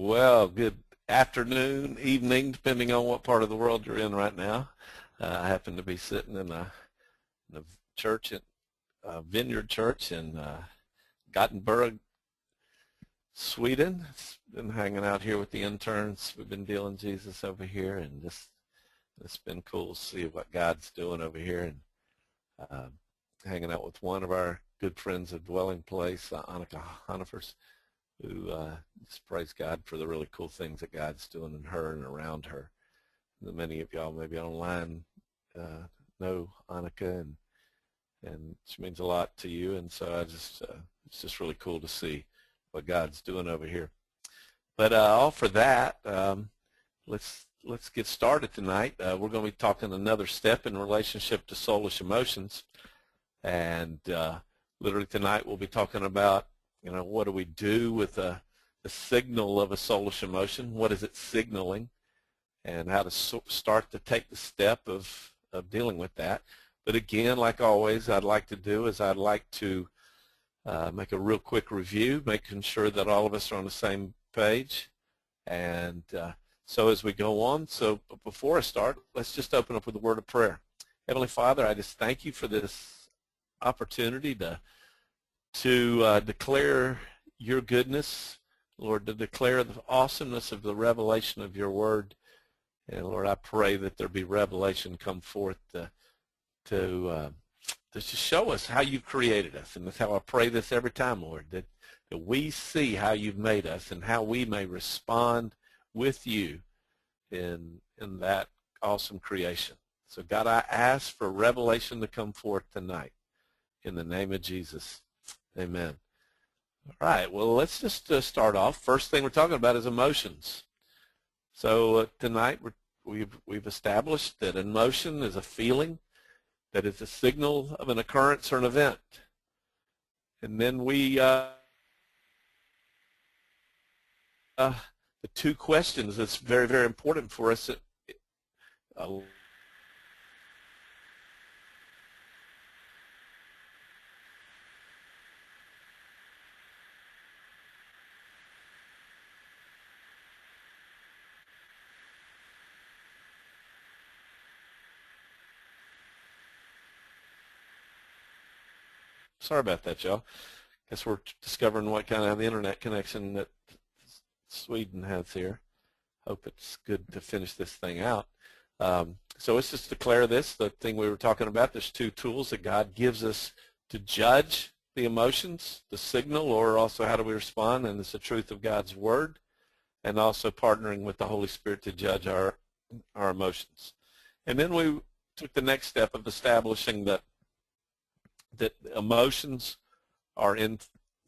Well, good afternoon, evening, depending on what part of the world you're in right now. I happen to be sitting in a church, at Vineyard Church in Gothenburg, Sweden. Been hanging out here with the interns. We've been dealing Jesus over here, and it's been cool to see what God's doing over here, and uh, hanging out with one of our good friends at Dwelling Place, Annika Hanifers, who just praise God for the really cool things that God's doing in her and around her. Many of y'all maybe online know Annika, and she means a lot to you, and so it's just really cool to see what God's doing over here. But all for that, let's get started tonight. We're going to be talking another step in relationship to soulish emotions, and literally tonight we'll be talking about, what do we do with the signal of a soulish emotion? What is it signaling? And how to start to take the step of dealing with that. But again, like always, I'd like to make a real quick review, making sure that all of us are on the same page. And so as we go on, before I start, let's just open up with a word of prayer. Heavenly Father, I just thank you for this opportunity to declare your goodness, Lord, to declare the awesomeness of the revelation of your word. And Lord, I pray that there be revelation come forth to just show us how you created us. And that's how I pray this every time, Lord, that we see how you've made us and how we may respond with you in that awesome creation. So God, I ask for revelation to come forth tonight in the name of Jesus. Amen. All right, well, let's just start off. First thing we're talking about is emotions. So tonight we've established that emotion is a feeling that is a signal of an occurrence or an event. And then the two questions that's very, very important for us. Sorry about that, y'all. Guess we're discovering what kind of internet connection that Sweden has here. Hope it's good to finish this thing out. So let's just declare this, the thing we were talking about. There's two tools that God gives us to judge the emotions, the signal, or also how do we respond, and it's the truth of God's word, and also partnering with the Holy Spirit to judge our emotions. And then we took the next step of establishing that emotions are in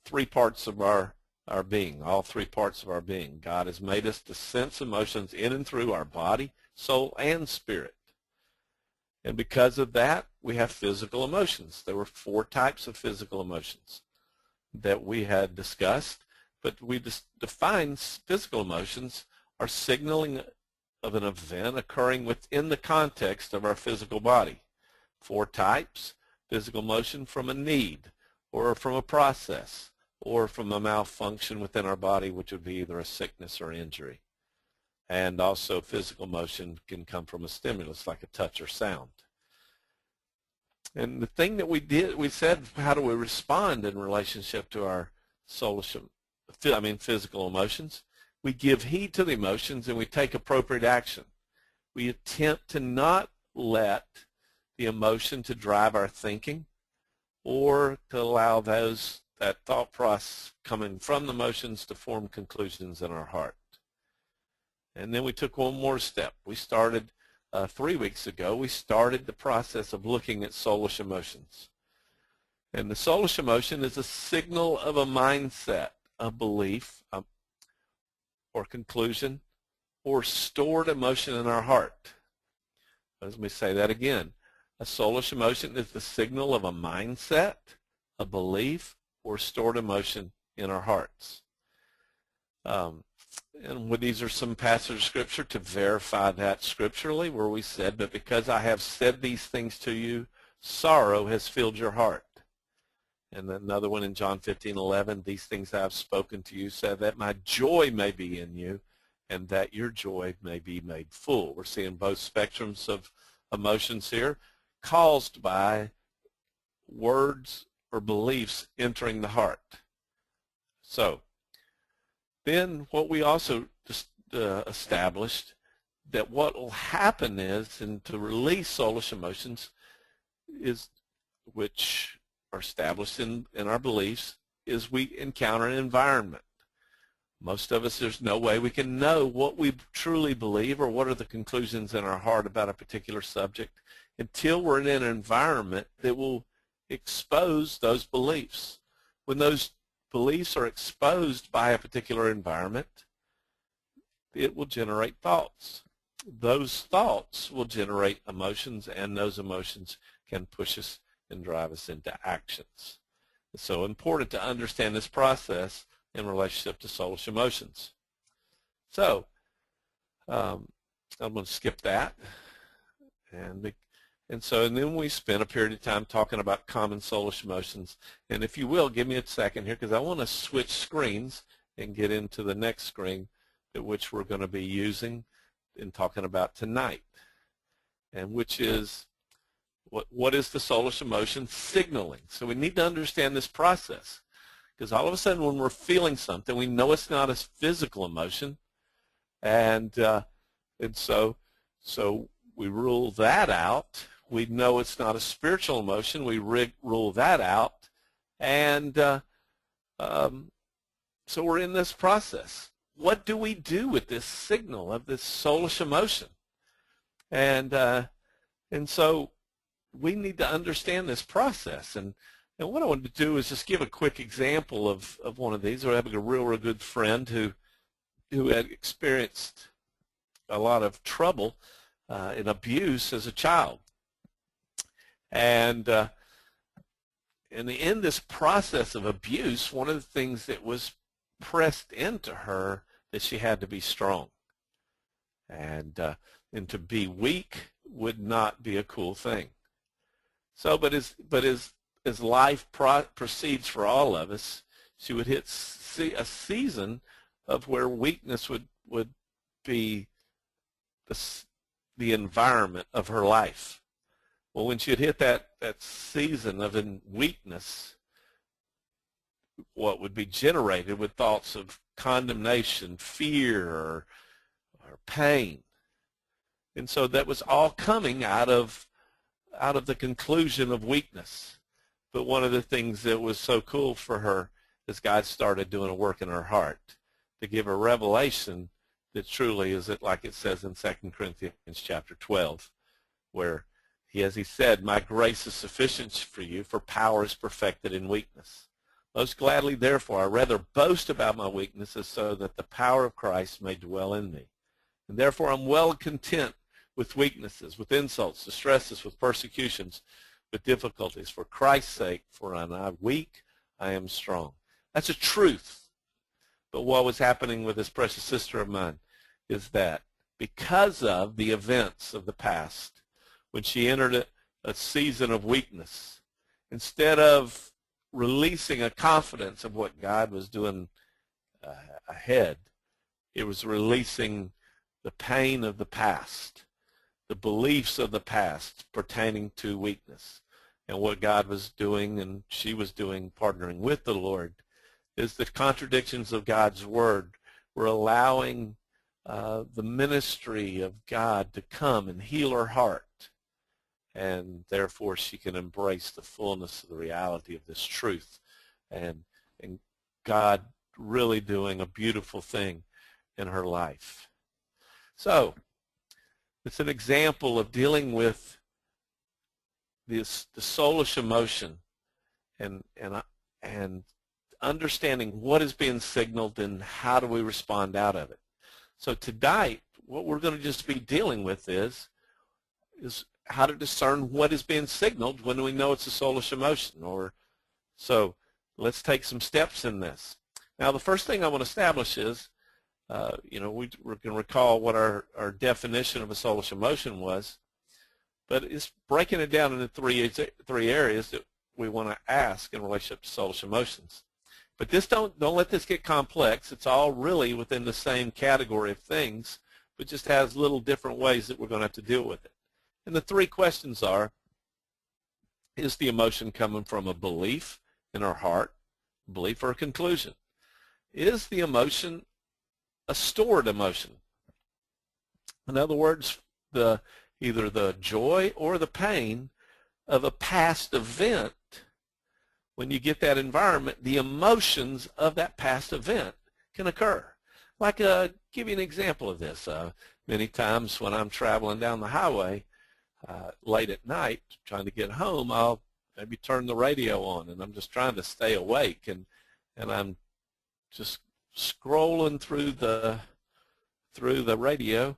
three parts of our being, all three parts of our being. God has made us to sense emotions in and through our body, soul, and spirit. And because of that, we have physical emotions. There were 4 types of physical emotions that we had discussed, but we just defined physical emotions are signaling of an event occurring within the context of our physical body. 4 types: physical emotion from a need, or from a process, or from a malfunction within our body, which would be either a sickness or injury. And also physical emotion can come from a stimulus like a touch or sound. And the thing that we said, how do we respond in relationship to our physical emotions? We give heed to the emotions and we take appropriate action. We attempt to not let the emotion to drive our thinking, or to allow that thought process coming from the emotions to form conclusions in our heart. And then we took one more step. We started 3 weeks ago, we started the process of looking at soulish emotions. And the soulish emotion is a signal of a mindset, a belief, or conclusion, or stored emotion in our heart. Let me say that again. A soulish emotion is the signal of a mindset, a belief, or stored emotion in our hearts. And these are some passages of Scripture to verify that scripturally, where we said, "But because I have said these things to you, sorrow has filled your heart." And another one in John 15:11, these things I have spoken to you so that my joy may be in you and that your joy may be made full. We're seeing both spectrums of emotions here caused by words or beliefs entering the heart. So then what we also just established that what will happen is, and to release soulish emotions is, which are established in our beliefs, is we encounter an environment. Most of us, there's no way we can know what we truly believe or what are the conclusions in our heart about a particular subject until we're in an environment that will expose those beliefs. When those beliefs are exposed by a particular environment, it will generate thoughts. Those thoughts will generate emotions, and those emotions can push us and drive us into actions. It's so important to understand this process in relationship to soulish emotions. So I'm going to skip that, and then we spent a period of time talking about common soulish emotions. And if you will, give me a second here, because I want to switch screens and get into the next screen, which we're going to be using and talking about tonight, and which is what is the soulish emotion signaling. So we need to understand this process, because all of a sudden when we're feeling something, we know it's not a physical emotion, and so we rule that out. We know it's not a spiritual emotion. We rule that out, and so we're in this process. What do we do with this signal of this soulish emotion? And so we need to understand this process. And what I wanted to do is just give a quick example of one of these. We're having a real good friend who had experienced a lot of trouble and abuse as a child. And in this process of abuse, one of the things that was pressed into her that she had to be strong. And to be weak would not be a cool thing. So, but as life proceeds for all of us, she would hit a season of where weakness would be the environment of her life. Well, when she had hit that season of weakness, what would be generated with thoughts of condemnation, fear, or pain. And so that was all coming out of the conclusion of weakness. But one of the things that was so cool for her is God started doing a work in her heart to give her revelation that truly is it, like it says in 2 Corinthians chapter 12, where as he said, my grace is sufficient for you, for power is perfected in weakness. Most gladly, therefore, I rather boast about my weaknesses so that the power of Christ may dwell in me. And therefore I'm well content with weaknesses, with insults, distresses, with persecutions, with difficulties. For Christ's sake, for am I weak, I am strong. That's a truth. But what was happening with this precious sister of mine is that because of the events of the past, when she entered a season of weakness, instead of releasing a confidence of what God was doing ahead, it was releasing the pain of the past, the beliefs of the past pertaining to weakness. And what God was doing and she was doing, partnering with the Lord, is the contradictions of God's Word were allowing the ministry of God to come and heal her heart. And therefore she can embrace the fullness of the reality of this truth, and God really doing a beautiful thing in her life. So it's an example of dealing with the soulish emotion and understanding what is being signaled and how do we respond out of it. So tonight, what we're going to just be dealing with is how to discern what is being signaled when we know it's a soulish emotion. So let's take some steps in this. Now, the first thing I want to establish is, we can recall what our definition of a soulish emotion was, but it's breaking it down into three areas that we want to ask in relationship to soulish emotions. But this don't let this get complex. It's all really within the same category of things, but just has little different ways that we're going to have to deal with it. And the three questions are, is the emotion coming from a belief in our heart, belief or a conclusion? Is the emotion a stored emotion? In other words, either the joy or the pain of a past event. When you get that environment, the emotions of that past event can occur. Like, give you an example of this. Many times when I'm traveling down the highway late at night trying to get home, I'll maybe turn the radio on, and I'm just trying to stay awake, and I'm just scrolling through the radio,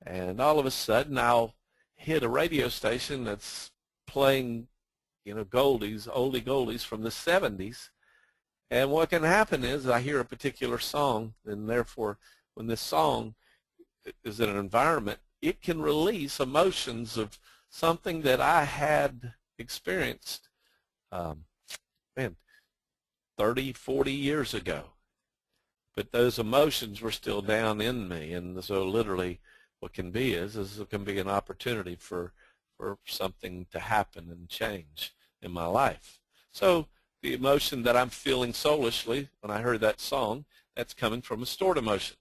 and all of a sudden I'll hit a radio station that's playing, oldie goldies from the 70s. And what can happen is I hear a particular song, and therefore when this song is in an environment, it can release emotions of something that I had experienced 30, 40 years ago. But those emotions were still down in me, and so literally what can be is it can be an opportunity for something to happen and change in my life. So the emotion that I'm feeling soulishly when I heard that song, that's coming from a stored emotion.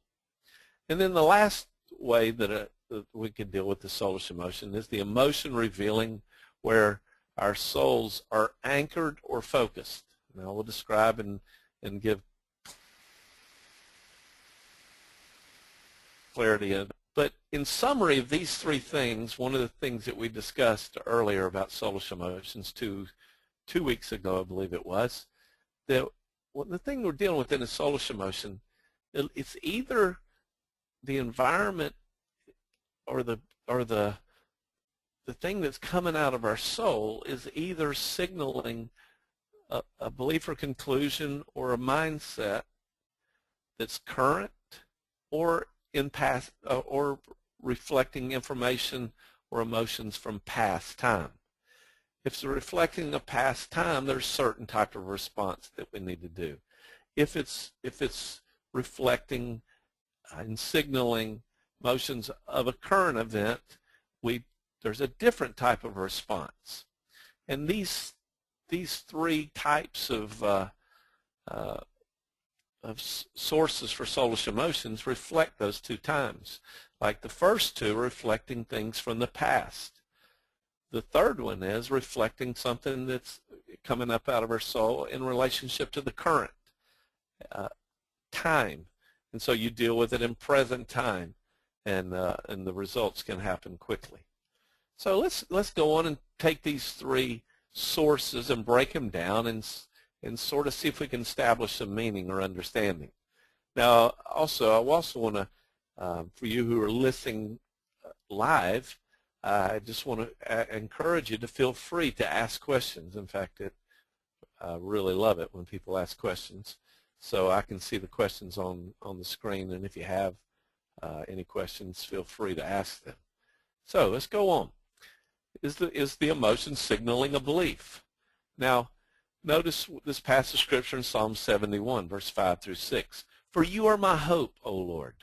And then the last way that we can deal with the soulish emotion is the emotion revealing where our souls are anchored or focused. Now we'll describe and give clarity of it. But in summary of these three things, one of the things that we discussed earlier about soulish emotions two weeks ago, I believe it was, that the thing we're dealing with in a soulish emotion, it's either the environment or the thing that's coming out of our soul is either signaling a belief or conclusion or a mindset that's current or in past or reflecting information or emotions from past time. If it's reflecting a past time, there's a certain type of response that we need to do. If it's reflecting and signaling emotions of a current event, there's a different type of response. And these three types of sources for soulish emotions reflect those two times. Like the first two are reflecting things from the past. The third one is reflecting something that's coming up out of our soul in relationship to the current time. And so you deal with it in present time, and the results can happen quickly. So let's go on and take these three sources and break them down and sort of see if we can establish some meaning or understanding. Now, I also want to, for you who are listening live, I just want to encourage you to feel free to ask questions. In fact, I really love it when people ask questions. So I can see the questions on the screen, and if you have any questions, feel free to ask them. So let's go on. Is the emotion signaling a belief? Now, notice this passage of Scripture in Psalm 71, verse 5 through 6. For you are my hope, O Lord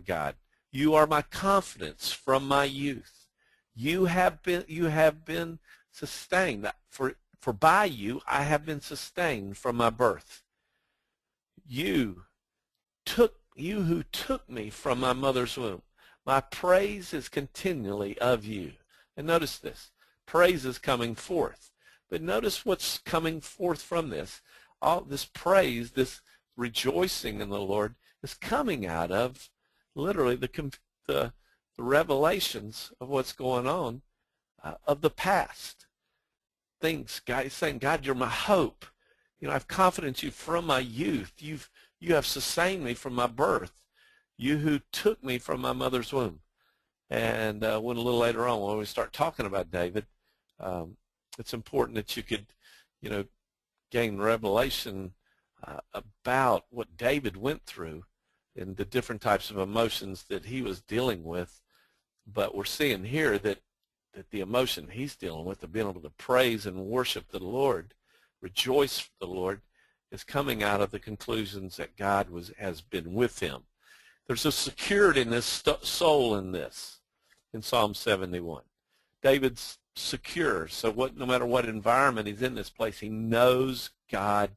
God. You are my confidence from my youth. You have been sustained. For by you I have been sustained from my birth. You who took me from my mother's womb. My praise is continually of you. And notice this. Praise is coming forth. But notice what's coming forth from this. All this praise, this rejoicing in the Lord is coming out of literally the revelations of what's going on of the past. Things, God is saying, God, you're my hope. I have confidence in you from my youth. You have sustained me from my birth. You who took me from my mother's womb. And when a little later on, when we start talking about David, it's important that you could, gain revelation about what David went through and the different types of emotions that he was dealing with. But we're seeing here that the emotion he's dealing with of being able to praise and worship the Lord, rejoice the Lord, is coming out of the conclusions that God has been with him. There's a security in his soul in this, in Psalm 71. David's secure, so no matter what environment he's in this place, he knows God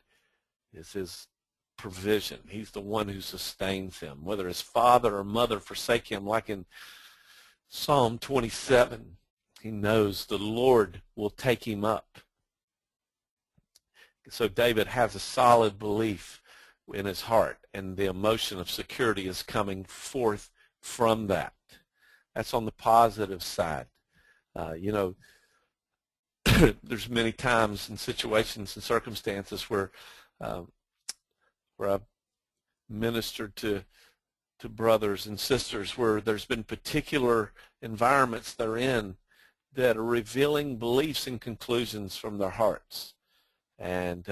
is his provision. He's the one who sustains him. Whether his father or mother forsake him, like in Psalm 27, he knows the Lord will take him up. So David has a solid belief in his heart, and the emotion of security is coming forth from that. That's on the positive side. There's many times and situations and circumstances where I've ministered to brothers and sisters where there's been particular environments they're in that are revealing beliefs and conclusions from their hearts. And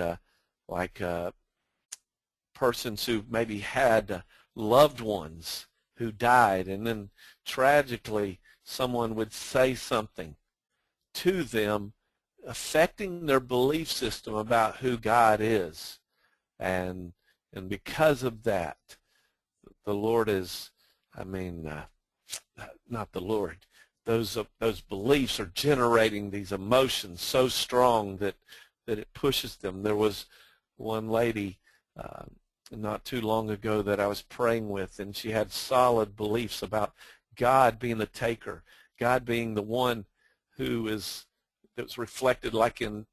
persons who maybe had loved ones who died, and then tragically someone would say something to them affecting their belief system about who God is. And because of that, the Lord is, not the Lord, those beliefs are generating these emotions so strong that it pushes them. There was one lady not too long ago that I was praying with, and she had solid beliefs about God being the taker, God being the one that was reflected like in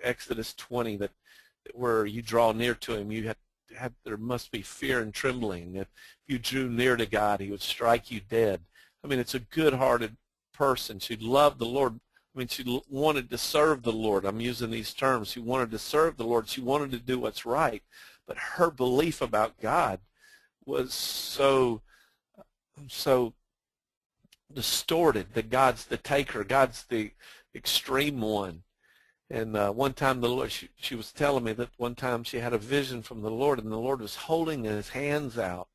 Exodus 20, that where you draw near to him, there must be fear and trembling. If you drew near to God, he would strike you dead. It's a good-hearted person. She loved the Lord. She wanted to serve the Lord. I'm using these terms. She wanted to serve the Lord. She wanted to do what's right. But her belief about God was so distorted that God's the taker, God's the extreme one. And one time the Lord, she was telling me that one time she had a vision from the Lord, and the Lord was holding his hands out,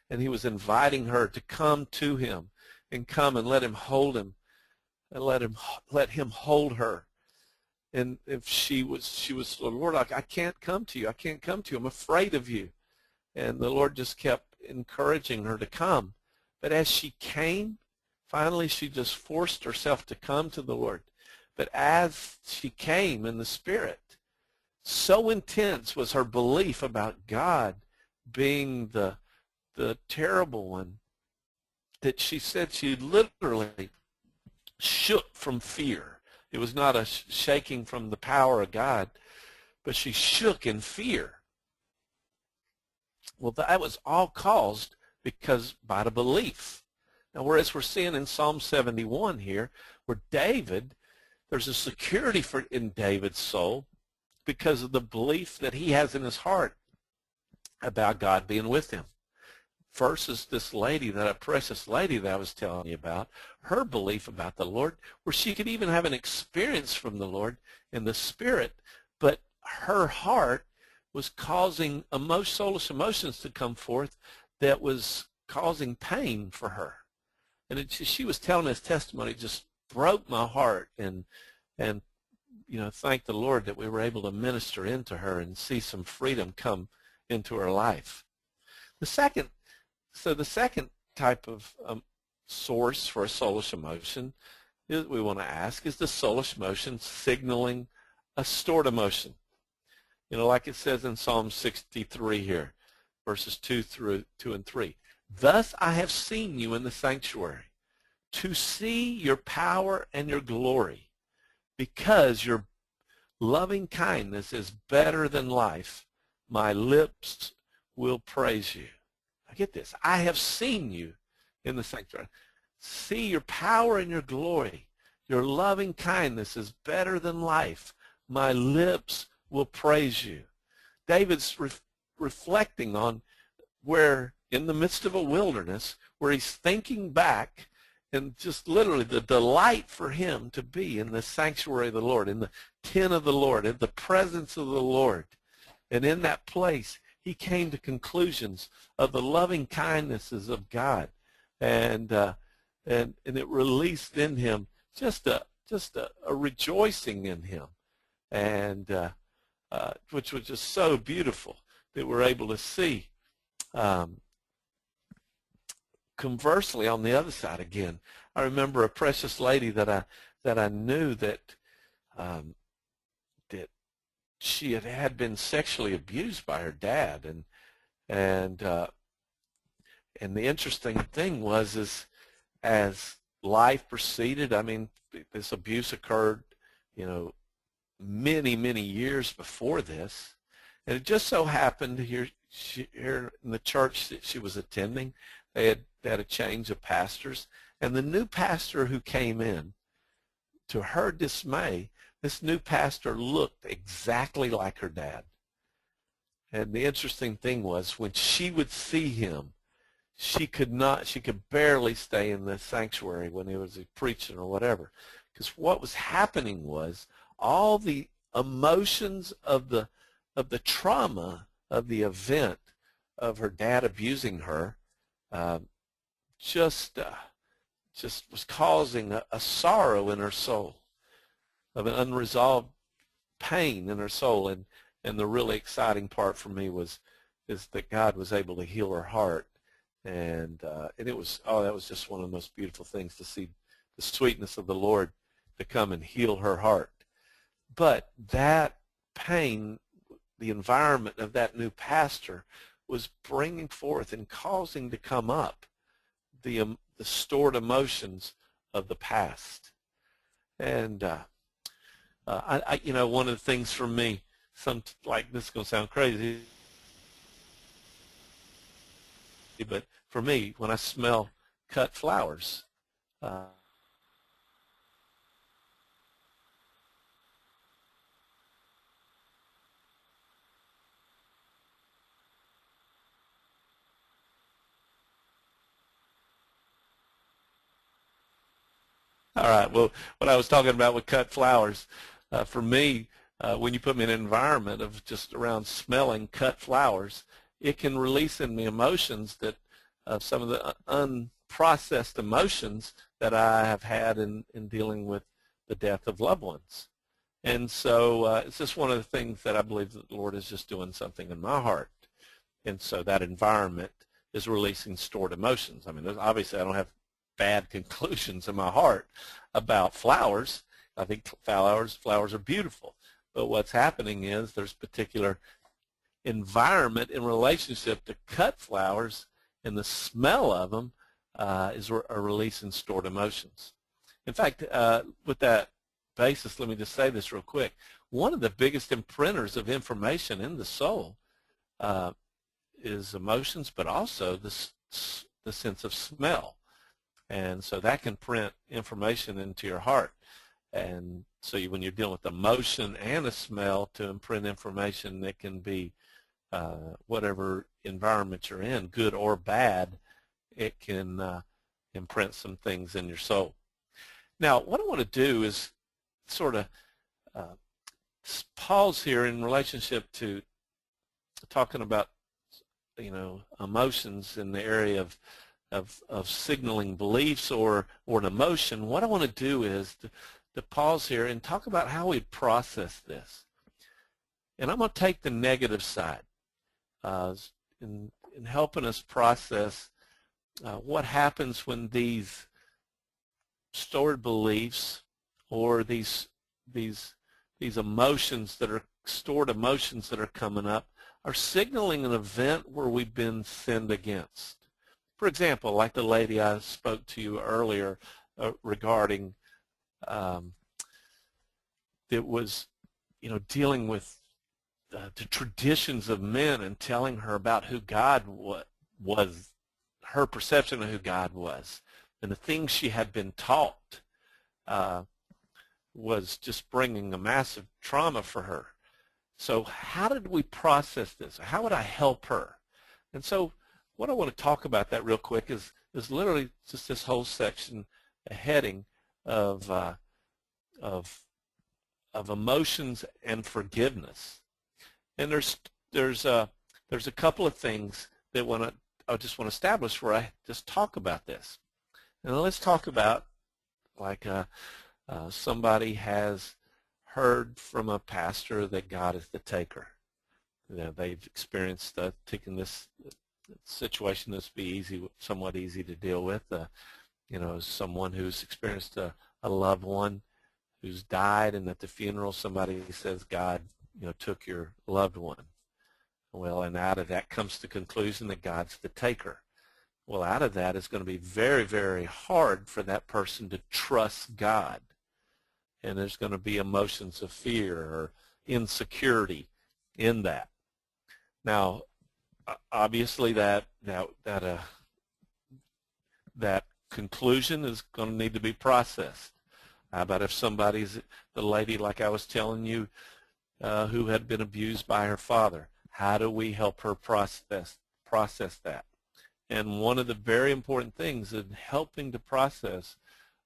and he was inviting her to come to him and come and let him hold him, and let him hold her. And if she was, Lord, I can't come to you. I can't come to you. I'm afraid of you. And the Lord just kept encouraging her to come. But as she came, finally she just forced herself to come to the Lord. But as she came in the Spirit, so intense was her belief about God being the terrible one that she said she literally shook from fear. It was not a shaking from the power of God, but she shook in fear. Well, that was all caused by the belief. Now, whereas we're seeing in Psalm 71 here, where there's a security in David's soul because of the belief that he has in his heart about God being with him. Versus this lady, that precious lady that I was telling you about, her belief about the Lord, where she could even have an experience from the Lord in the Spirit, but her heart was causing soulish emotions to come forth that was causing pain for her. And she was telling this testimony, it just broke my heart, and thank the Lord that we were able to minister into her and see some freedom come into her life. The second type of source for a soulish emotion that we want to ask, is the soulish emotion signaling a stored emotion? Like it says in Psalm 63 here, verses 2 and 3. Thus I have seen you in the sanctuary, to see your power and your glory, because your loving kindness is better than life. My lips will praise you. Now get this. I have seen you in the sanctuary. See your power and your glory. Your loving kindness is better than life. My lips will praise you. David's reflecting on where, in the midst of a wilderness, where he's thinking back, and just literally the delight for him to be in the sanctuary of the Lord, in the tent of the Lord, in the presence of the Lord. And in that place, he came to conclusions of the loving kindnesses of God. And it released in him a rejoicing in him, and which was just so beautiful that we're able to see. Conversely, on the other side again, I remember a precious lady that I knew that that she had been sexually abused by her dad, and the interesting thing was, is as life proceeded, I mean, this abuse occurred, many years before this, and it just so happened here in the church that she was attending, they had a change of pastors, and the new pastor who came in, to her dismay, this new pastor looked exactly like her dad. And the interesting thing was, when she would see him, she could barely stay in the sanctuary when he was preaching or whatever, because what was happening was all the emotions of the trauma of the event of her dad abusing her just was causing a sorrow in her soul, of an unresolved pain in her soul. And the really exciting part for me is that God was able to heal her heart, and it was, that was just one of the most beautiful things, to see the sweetness of the Lord to come and heal her heart. But that pain, the environment of that new pastor, was bringing forth and causing to come up the stored emotions of the past. And one of the things for me, like, this is going to sound crazy, but for me, when I smell cut flowers, all right. Well, what I was talking about with cut flowers, for me, when you put me in an environment of just around smelling cut flowers, it can release in me emotions that some of the unprocessed emotions that I have had in dealing with the death of loved ones. And so it's just one of the things that I believe that the Lord is just doing something in my heart. And so that environment is releasing stored emotions. I mean, obviously I don't have bad conclusions in my heart about flowers. I think flowers are beautiful. But what's happening is there's particular environment in relationship to cut flowers, and the smell of them is a release in stored emotions. In fact, with that basis, let me just say this real quick. One of the biggest imprinters of information in the soul is emotions, but also the sense of smell. And so that can print information into your heart. And so when you're dealing with emotion and a smell to imprint information, it can be whatever environment you're in, good or bad, it can imprint some things in your soul. Now, what I want to do is sort of pause here in relationship to talking about, emotions in the area of signaling beliefs or an emotion. What I want to do is to pause here and talk about how we process this. And I'm going to take the negative side in helping us process what happens when these stored beliefs or these emotions that are stored emotions that are coming up are signaling an event where we've been sinned against. For example, like the lady I spoke to you earlier regarding that was, dealing with the traditions of men and telling her about who God was, her perception of who God was, and the things she had been taught was just bringing a massive trauma for her. So how did we process this? How would I help her? And so what I want to talk about that real quick is literally just this whole section, a heading of emotions and forgiveness. And there's a couple of things that I just want to establish where I just talk about this. And let's talk about like Somebody has heard from a pastor that God is the taker. They've experienced taking this situation that's somewhat easy to deal with. Someone who's experienced a loved one who's died, and at the funeral somebody says God, took your loved one. Well, and out of that comes the conclusion that God's the taker. Well, out of that, it's going to be very, very hard for that person to trust God. And there's going to be emotions of fear or insecurity in that. Now, obviously, that conclusion is going to need to be processed. How about if the lady, like I was telling you, who had been abused by her father? How do we help her process that? And one of the very important things in helping to process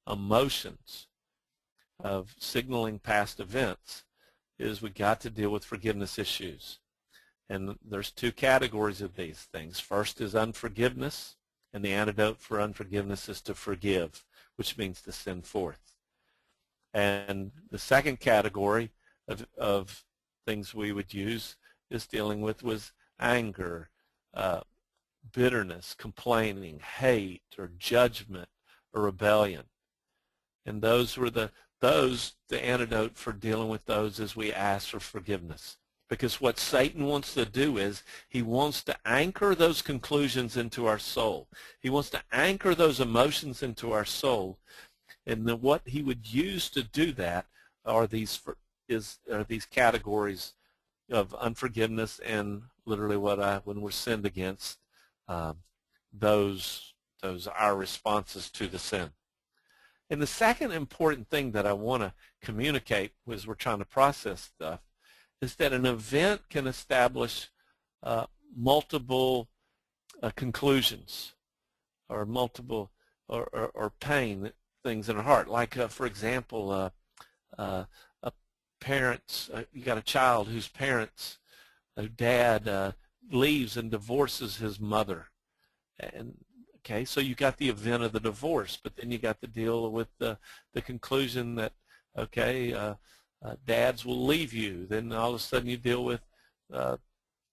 emotions of signaling past events is we got to deal with forgiveness issues. And there's two categories of these things. First is unforgiveness, and the antidote for unforgiveness is to forgive, which means to send forth. And the second category of things we would use is dealing with was anger, bitterness, complaining, hate, or judgment, or rebellion. And the antidote for dealing with those is we ask for forgiveness. Because what Satan wants to do is he wants to anchor those conclusions into our soul. He wants to anchor those emotions into our soul. And then what he would use to do that are these categories of unforgiveness and literally when we're sinned against, those our responses to the sin. And the second important thing that I want to communicate as we're trying to process stuff is that an event can establish multiple conclusions or multiple or pain things in our heart. Like, for example, parents, you got a child whose dad leaves and divorces his mother. And okay, so you got the event of the divorce, but then you got to deal with the conclusion that, okay, dads will leave you. Then all of a sudden you deal with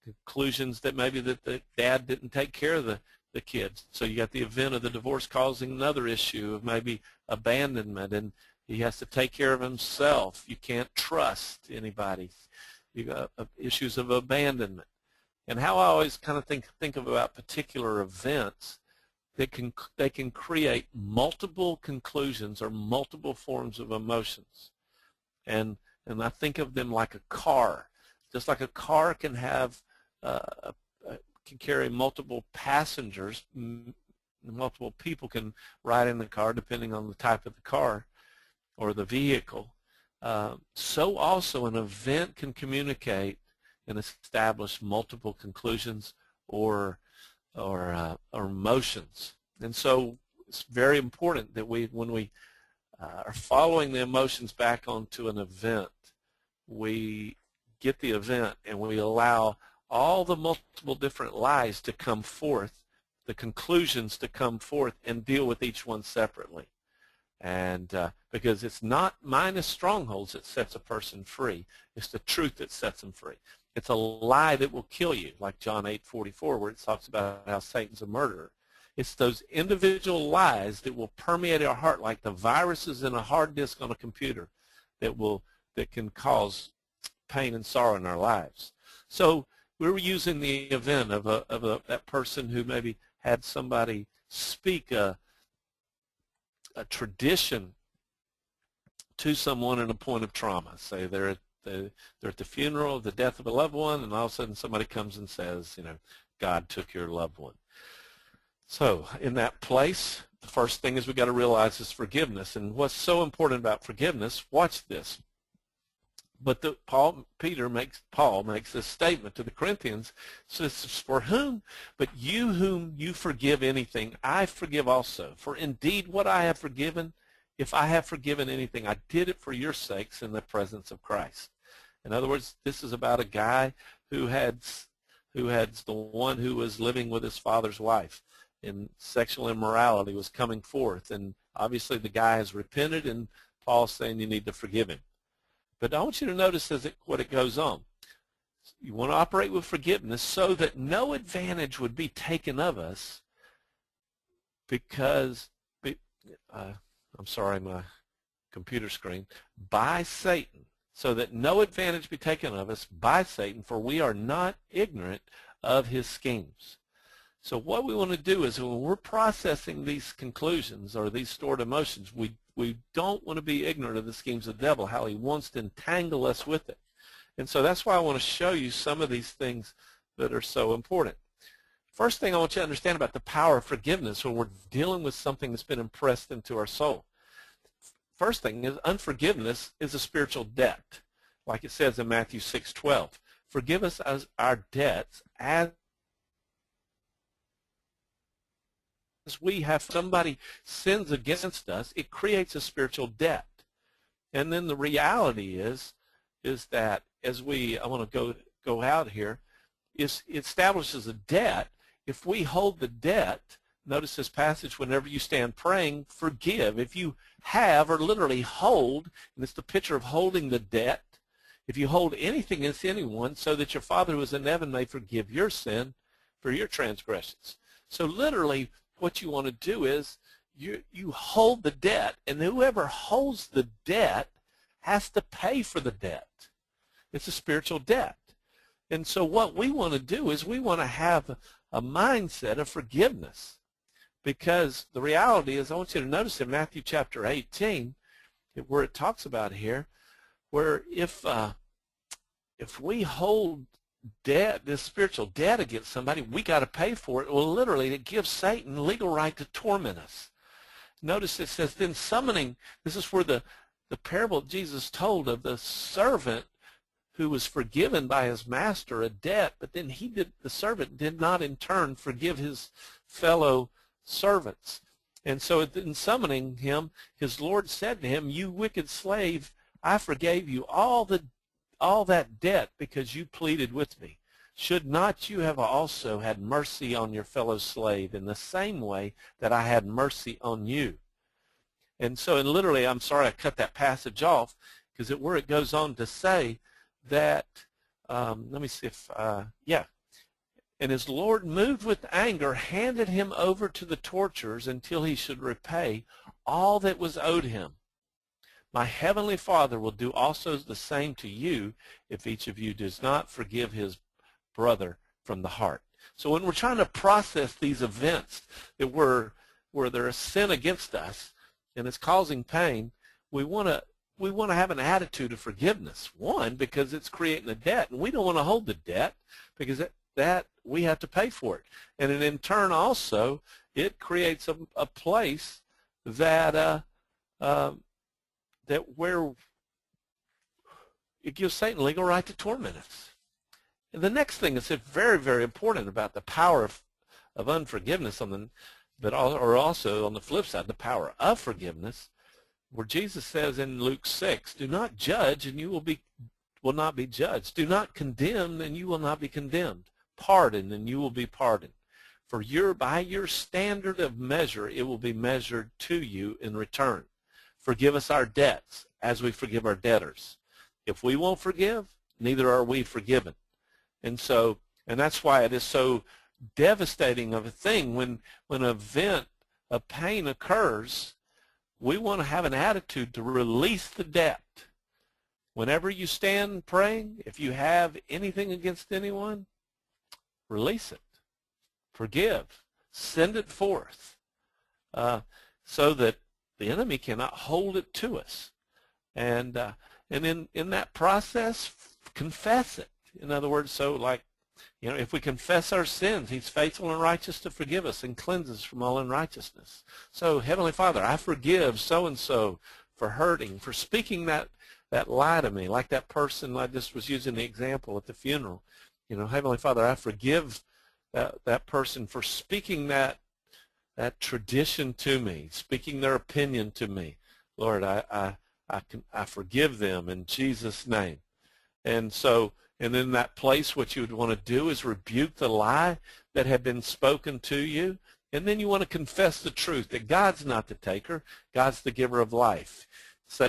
conclusions that maybe that the dad didn't take care of the kids. So you got the event of the divorce causing another issue of maybe abandonment, and he has to take care of himself. You can't trust anybody. You got issues of abandonment. And how I always kind of think about particular events, they can create multiple conclusions or multiple forms of emotions. And I think of them like a car. Just like a car can have can carry multiple passengers, multiple people can ride in the car depending on the type of the car or the vehicle. So also an event can communicate and establish multiple conclusions or emotions. And so it's very important that when we are following the emotions back onto an event, we get the event and we allow all the multiple different lies to come forth, the conclusions to come forth, and deal with each one separately. And because it's not minus strongholds that sets a person free, it's the truth that sets them free. It's a lie that will kill you, like John 8:44, where it talks about how Satan's a murderer. It's those individual lies that will permeate our heart like the viruses in a hard disk on a computer that can cause pain and sorrow in our lives. So we're using the event of that person who maybe had somebody speak a tradition to someone in a point of trauma. Say they're at the funeral of the death of a loved one, and all of a sudden somebody comes and says, God took your loved one. So in that place, the first thing is we got to realize is forgiveness. And what's so important about forgiveness, watch this. But Paul makes this statement to the Corinthians, says, for whom, but you whom you forgive anything, I forgive also. For indeed what I have forgiven, if I have forgiven anything, I did it for your sakes in the presence of Christ. In other words, this is about a guy who had the one who was living with his father's wife, and sexual immorality was coming forth. And obviously the guy has repented, and Paul's saying you need to forgive him. But I want you to notice what it goes on. You want to operate with forgiveness so that no advantage would be taken of us because, I'm sorry, my computer screen, by Satan, so that no advantage be taken of us by Satan, for we are not ignorant of his schemes. So what we want to do is when we're processing these conclusions or these stored emotions, we don't want to be ignorant of the schemes of the devil, how he wants to entangle us with it. And so that's why I want to show you some of these things that are so important. First thing I want you to understand about the power of forgiveness when we're dealing with something that's been impressed into our soul. First thing is unforgiveness is a spiritual debt, like it says in Matthew 6:12. Forgive us as our debts as we have somebody sins against us. It creates a spiritual debt. And then the reality is that as I want to go out here, it establishes a debt. If we hold the debt, notice this passage, whenever you stand praying, forgive. If you have or literally hold, and it's the picture of holding the debt, if you hold anything against anyone, so that your Father who is in heaven may forgive your sin for your transgressions. So literally what you want to do is you hold the debt, and whoever holds the debt has to pay for the debt. It's a spiritual debt. And so what we want to do is we want to have a mindset of forgiveness, because the reality is, I want you to notice in Matthew chapter 18, where it talks about here, where if we hold debt, this spiritual debt against somebody, we got to pay for it. Well, literally, it gives Satan legal right to torment us. Notice it says, then summoning, this is where the parable Jesus told of the servant who was forgiven by his master a debt, but then the servant did not in turn forgive his fellow servants. And so in summoning him, his Lord said to him, you wicked slave, I forgave you all that debt because you pleaded with me. Should not you have also had mercy on your fellow slave in the same way that I had mercy on you? And so, and literally, I'm sorry I cut that passage off, because where it goes on to say that, let me see if, and his Lord, moved with anger, handed him over to the torturers until he should repay all that was owed him. My heavenly Father will do also the same to you if each of you does not forgive his brother from the heart. So when we're trying to process these events that where they're a sin against us and it's causing pain, we want to have an attitude of forgiveness. One, because it's creating a debt, and we don't want to hold the debt because that we have to pay for it. And in turn also, it creates a place that where it gives Satan legal right to torment us. And the next thing is very, very important about the power of unforgiveness, but also on the flip side, the power of forgiveness, where Jesus says in Luke 6, do not judge and you will not be judged. Do not condemn and you will not be condemned. Pardon and you will be pardoned. For by your standard of measure, it will be measured to you in return. Forgive us our debts as we forgive our debtors. If we won't forgive, neither are we forgiven. And that's why it is so devastating of a thing when an event of pain occurs. We want to have an attitude to release the debt. Whenever you stand praying, if you have anything against anyone, release it. Forgive. Send it forth so that the enemy cannot hold it to us. And in that process, confess it. In other words, so like, if we confess our sins, he's faithful and righteous to forgive us and cleanse us from all unrighteousness. So, Heavenly Father, I forgive so-and-so for hurting, for speaking that lie to me, like that person I just was using the example at the funeral. Heavenly Father, I forgive that person for speaking that tradition to me, speaking their opinion to me. Lord, I forgive them in Jesus' name. And in that place, what you would want to do is rebuke the lie that had been spoken to you, and then you want to confess the truth, that God's not the taker, God's the giver of life.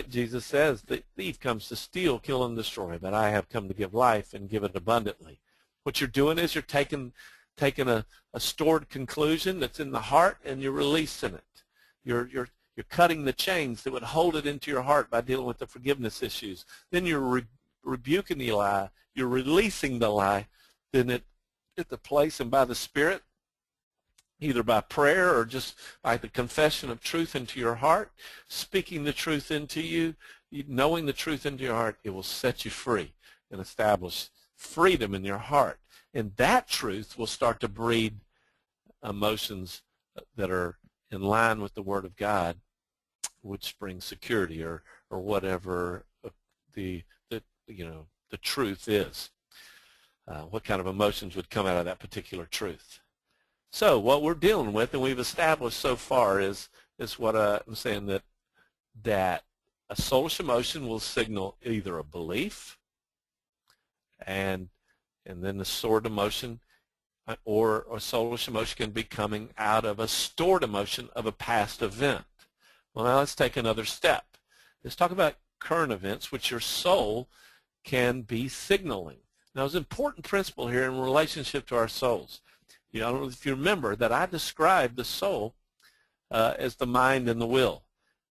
Jesus says, the thief comes to steal, kill, and destroy, but I have come to give life and give it abundantly. What you're doing is you're taking a stored conclusion that's in the heart and you're releasing it. You're cutting the chains that would hold it into your heart by dealing with the forgiveness issues. Then you're rebuking the lie. You're releasing the lie. Then at the place and by the Spirit, either by prayer or just by the confession of truth into your heart, speaking the truth into you, knowing the truth into your heart, it will set you free and establish freedom in your heart. And that truth will start to breed emotions that are in line with the Word of God, which brings security or whatever the truth is. What kind of emotions would come out of that particular truth? So what we're dealing with, and we've established so far, is what I'm saying, that a soulish emotion will signal either a belief, and then the stored emotion, or a soulish emotion can be coming out of a stored emotion of a past event. Well, now let's take another step. Let's talk about current events, which your soul can be signaling. Now, there's an important principle here in relationship to our souls. I don't know if you remember that I described the soul as the mind and the will.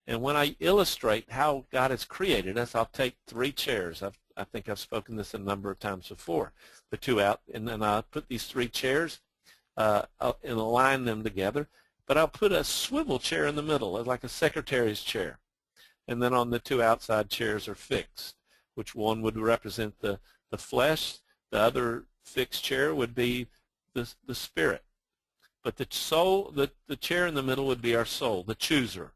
And when I illustrate how God has created us, I'll take 3 chairs. I think I've spoken this a number of times before. The 2 out, and then I'll put these 3 chairs and align them together. But I'll put a swivel chair in the middle, like a secretary's chair. And then on the 2 outside chairs are fixed, which one would represent the flesh. The other fixed chair would be the spirit. But the soul, the chair in the middle would be our soul, the chooser.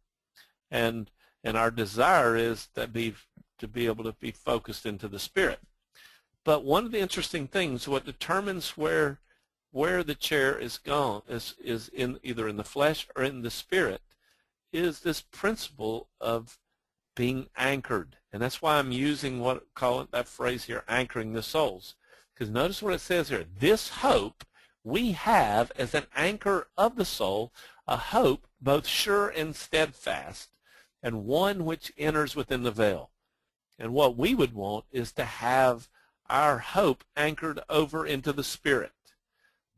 And our desire is to be able to be focused into the spirit. But one of the interesting things, what determines where the chair is gone, is in either in the flesh or in the spirit, is this principle of being anchored. And that's why I'm using that phrase here, anchoring the souls. Because notice what it says here. This hope we have as an anchor of the soul, a hope both sure and steadfast, and one which enters within the veil. And what we would want is to have our hope anchored over into the spirit.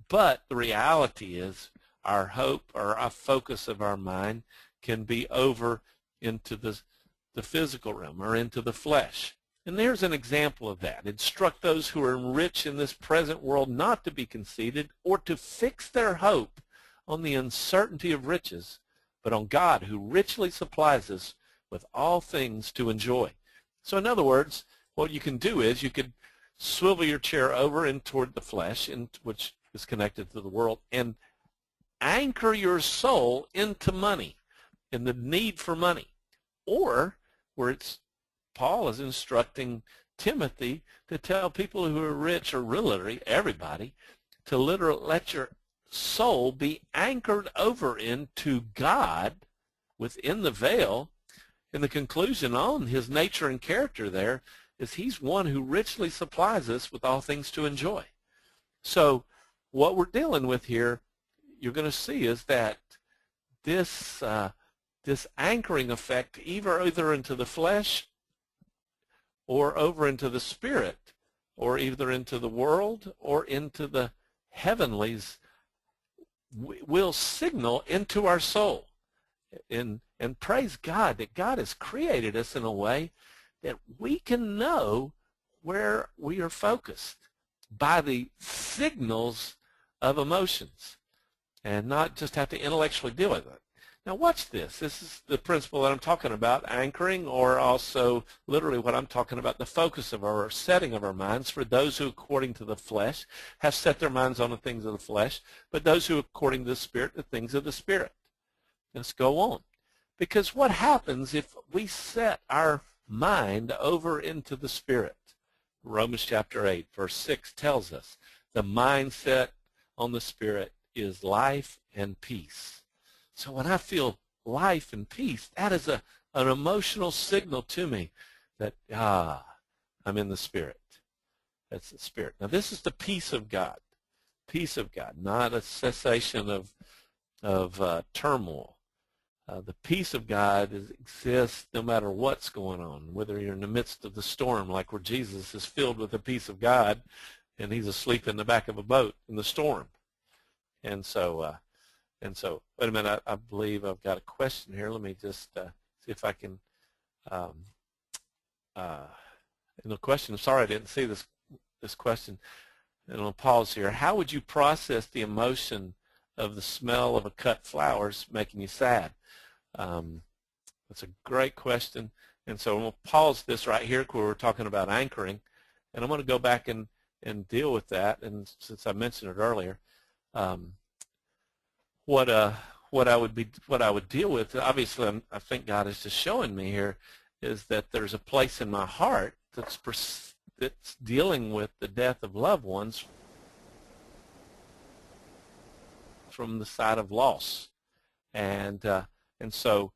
But the reality is our hope or our focus of our mind can be over into the physical realm or into the flesh. And there's an example of that. Instruct those who are rich in this present world not to be conceited or to fix their hope on the uncertainty of riches, but on God who richly supplies us with all things to enjoy. So in other words, what you can do is you could swivel your chair over and toward the flesh, which is connected to the world, and anchor your soul into money and the need for money. Or where Paul is instructing Timothy to tell people who are rich, or literally everybody, to literally let your soul be anchored over into God within the veil. And the conclusion on his nature and character there is he's one who richly supplies us with all things to enjoy. So what we're dealing with here, you're going to see, is that this anchoring effect, either into the flesh or over into the spirit, or either into the world or into the heavenlies, will signal into our soul. And praise God that God has created us in a way that we can know where we are focused by the signals of emotions and not just have to intellectually deal with it. Now watch this. This is the principle that I'm talking about, anchoring, or also literally what I'm talking about, the focus of our setting of our minds for those who according to the flesh have set their minds on the things of the flesh, but those who according to the Spirit, the things of the Spirit. Let's go on. Because what happens if we set our mind over into the Spirit? Romans chapter 8, verse 6 tells us the mindset on the Spirit is life and peace. So when I feel life and peace, that is an emotional signal to me that, I'm in the Spirit. That's the Spirit. Now this is the peace of God. Peace of God, not a cessation of turmoil. The peace of God exists no matter what's going on, whether you're in the midst of the storm, like where Jesus is filled with the peace of God, and he's asleep in the back of a boat in the storm. And so, wait a minute, I believe I've got a question here. Let me just see if I can, and the question, sorry I didn't see this question, and I'll pause here. How would you process the emotion of the smell of a cut flowers making you sad? That's a great question. And so I'm going to pause this right here because we're talking about anchoring, and I'm going to go back and deal with that. And since I mentioned it earlier, what I would deal with, obviously, I think God is just showing me here, is that there's a place in my heart that's dealing with the death of loved ones from the side of loss, and so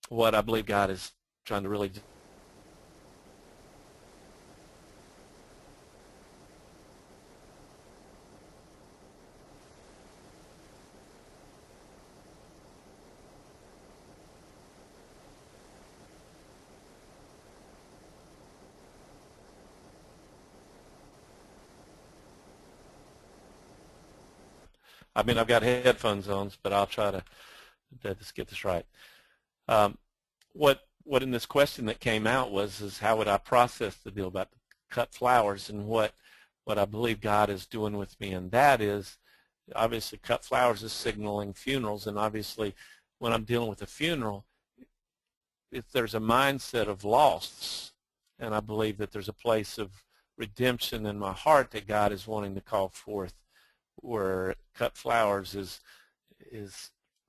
what I believe God is trying to really do. I mean, I've got headphones on, but I'll try to just get this right. What in this question that came out is how would I process the deal about the cut flowers, and what I believe God is doing with me, and that is, obviously, cut flowers is signaling funerals, and obviously when I'm dealing with a funeral, if there's a mindset of loss, and I believe that there's a place of redemption in my heart that God is wanting to call forth, where cut flowers is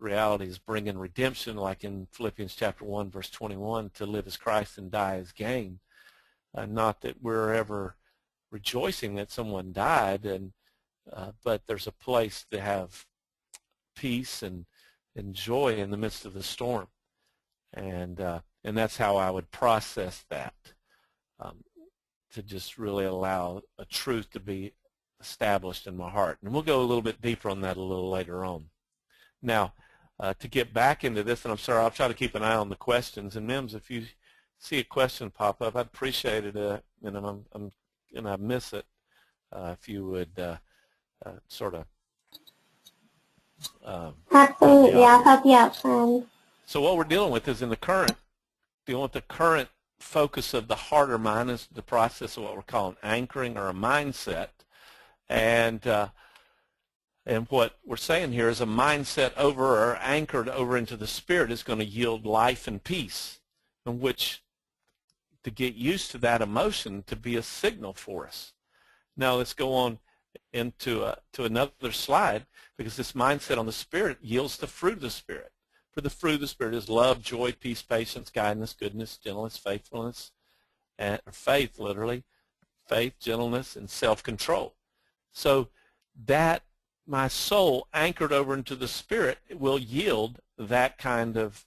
reality is bringing redemption, like in Philippians chapter 1 verse 21, to live as Christ and die as gain. Not that we're ever rejoicing that someone died, but there's a place to have peace and joy in the midst of the storm, and that's how I would process that, to just really allow a truth to be established in my heart. And we'll go a little bit deeper on that a little later on. Now, to get back into this, and I'm sorry, I'll try to keep an eye on the questions. And Mims, if you see a question pop up, I'd appreciate it, and I miss it, if you would sort of. Absolutely, I'll help you out, friend. So what we're dealing with is dealing with the current focus of the heart or mind is the process of what we're calling anchoring, or a mindset. And what we're saying here is a mindset over or anchored over into the Spirit is going to yield life and peace, in which to get used to that emotion to be a signal for us. Now let's go on into to another slide, because this mindset on the Spirit yields the fruit of the Spirit. For the fruit of the Spirit is love, joy, peace, patience, kindness, goodness, gentleness, faithfulness, and faith, literally, faith, gentleness, and self-control. So that my soul anchored over into the Spirit will yield that kind of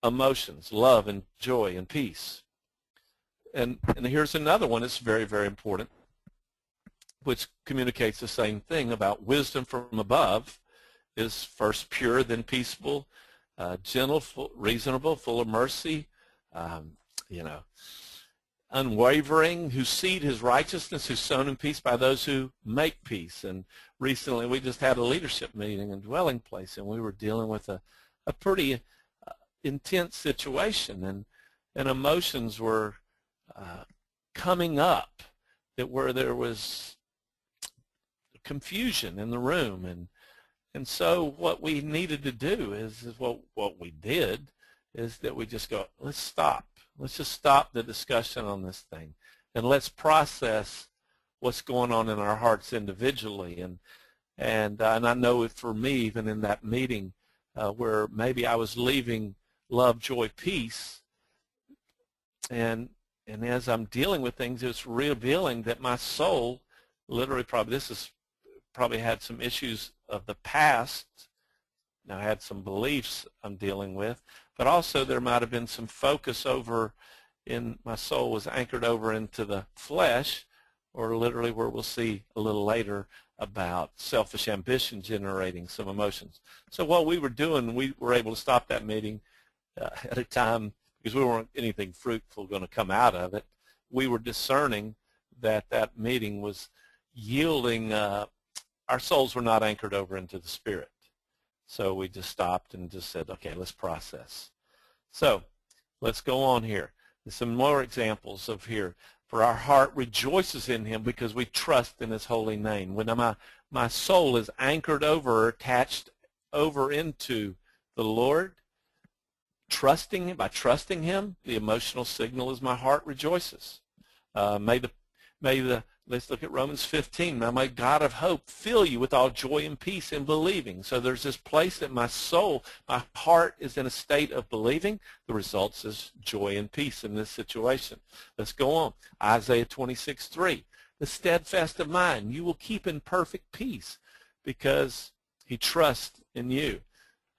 emotions, love and joy and peace. And here's another one that's very, very important, which communicates the same thing about wisdom from above is first pure, then peaceable, gentle, reasonable, full of mercy, unwavering, whose seed is righteousness, who's sown in peace by those who make peace. And recently we just had a leadership meeting in Dwelling Place, and we were dealing with a pretty intense situation, and emotions were coming up where there was confusion in the room. And so what we needed to do is what we did is that we just go, let's stop. Let's just stop the discussion on this thing, and let's process what's going on in our hearts individually. And I know for me, even in that meeting, where maybe I was leaving love, joy, peace, and as I'm dealing with things, it's revealing that my soul, literally, probably had some issues of the past. Now, I had some beliefs I'm dealing with, but also there might have been some focus over in my soul was anchored over into the flesh, or literally where we'll see a little later about selfish ambition generating some emotions. So what we were doing, we were able to stop that meeting, at a time, because we weren't anything fruitful going to come out of it. We were discerning that that meeting was yielding, our souls were not anchored over into the Spirit. So we just stopped and just said, okay, let's process. So let's go on here. There's some more examples of here. For our heart rejoices in him because we trust in his holy name. When my soul is anchored over, attached over into the Lord, by trusting him, the emotional signal is my heart rejoices. Let's look at Romans 15. Now may God of hope fill you with all joy and peace in believing. So there's this place that my soul, my heart is in a state of believing. The results is joy and peace in this situation. Let's go on. Isaiah 26:3. The steadfast of mind you will keep in perfect peace because he trusts in you.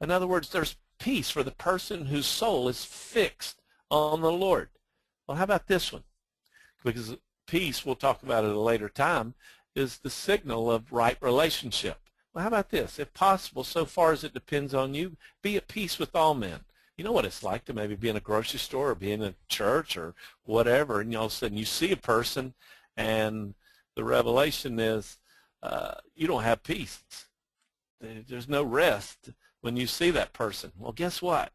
In other words, there's peace for the person whose soul is fixed on the Lord. Well, how about this one? Because peace, we'll talk about it at a later time, is the signal of right relationship. Well, how about this? If possible, so far as it depends on you, be at peace with all men. You know what it's like to maybe be in a grocery store or be in a church or whatever, and all of a sudden you see a person and the revelation is you don't have peace. There's no rest when you see that person. Well, guess what?